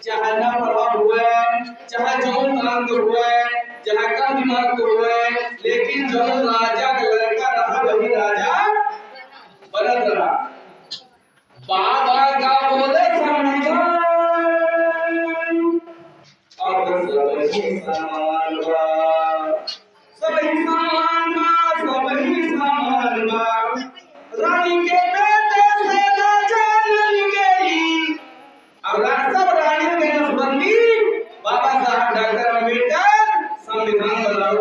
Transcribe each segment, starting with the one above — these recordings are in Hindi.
चाहे ना प्रभाव हुए, चाहे जो काम को हुए, चाहे कम दिमाग को हुए, लेकिन जो राजा का लड़का रहा वही राजा बनत रहा। बाबा का बोले समझान अब सबही समान बा, सबही समान बा, सबही समान बा। रानी के बेटे से राजा बन गई। अब सब रानी के नसबंदी बाबा साहब डॉक्टर अम्बेडकर संविधान बनाओ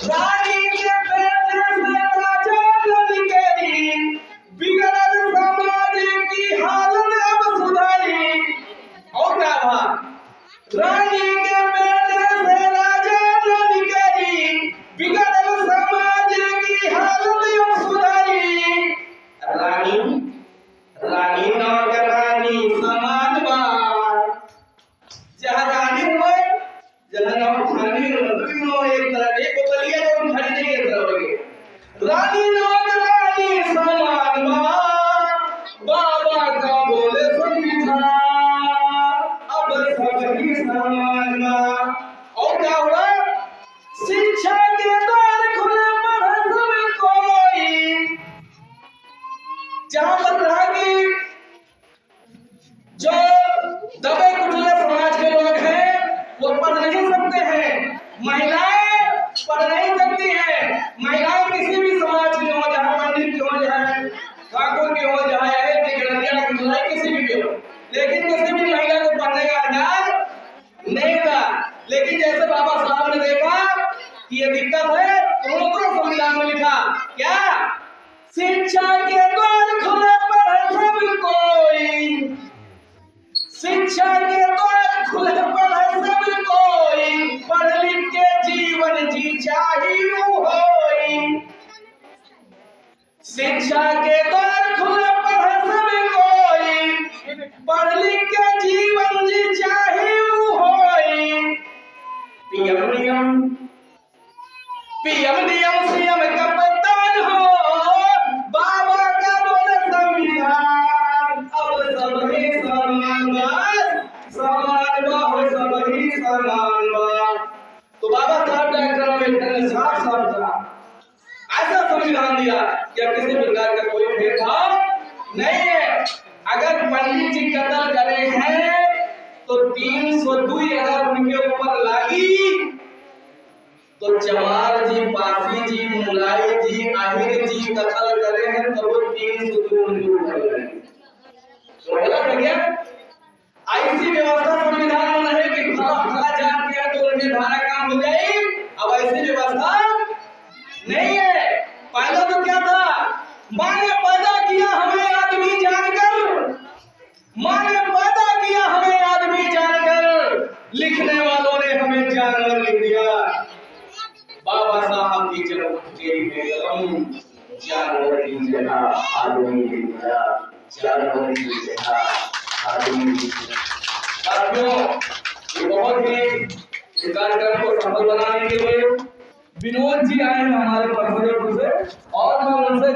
रानी के बेटे से राजा बन गई। बिगड़ल समाज की हालत अब सुधारी। और क्या था? रानी के बेटे से राजा बन गई। बिगड़ल समाज की हालत अब सुधारी। रानी रानी नौकर रानी समान बा। जहाँ रानी हुए, जहाँ नौकरानी हो, एक तरह एक बोतलिया जो खरीदे एक तरह होगी। रानी नौकर रानी समान बा। बाबा का बोले संविधान अब सबही समान बा। और क्या हुआ? शिक्षा के द्वार खुले पढ़े सभी कोई। जहाँ पर रहा कि जो दबे कुचले समाज के लोग हैं वो पढ़ नहीं सकते हैं, महिलाएं पढ़ नहीं सकती हैं। महिलाएं किसी भी समाज की हो, चाहे पंडित की हो, चाहे ठाकुर की हो, चाहे गणरिया की हो, किसी भी हो, लेकिन किसी भी महिला को पढ़ने का अधिकार नहीं था। लेकिन जैसे बाबा साहब ने देखा कि ये दिक्कत है, तो उन्होंने संविधान में लिखा क्या? शिक्षा के द्वार खुले पढ़े सब कोई। शिक्षा के द्वार खुले पढ़े सब कोई। पढ़ लिख के जीवन जी चाहिए होई। शिक्षा के द्वार खुले पढ़े सब कोई। पढ़ लिख के जीवन जी चाहिए होई। पीएम नियम सीएम का कप्तान हो। बाबा का बोले संविधान अब सबही समान बा, समान बा हो सबही समान बा। तो बाबा साहब डॉक्टर अम्बेडकर ने साफ साफ कहा, ऐसा संविधान दिया कि अब किसी प्रकार का कोई भेदभाव नहीं है। अगर पंडित जी कत्ल करे हैं तो 302 अगर उनके ऊपर लागी तो जमाल जी, पासी जी, मुलाई जी, आहिर जी कत्ल करे हैं तो वो 302 उनके ऊपर लगेंगे। तो गलत है क्या? ऐसी व्यवस्था संविधान में नहीं कि फला जान किया तो उनकी धारा काम हो जाए। अब ऐसी व्यवस्था नहीं है। पहले तो क्या था? माँ ने पैदा किया हमें आदमी जानकर, माँ ने पैदा किया हमें आदमी जानकर, लिखने वालों ने हमें जानवर लिख दिया। बाबा साहब की जन्म के बेगम जानवर की जगह आदमी लिख दिया, जानवर की जगह आदमी लिख दिया। साथियों, ये बहुत ही इस कार्यक्रम को सफल बनाने के लिए विनोद जी आए हैं हमारे परसों से, और मैं उनसे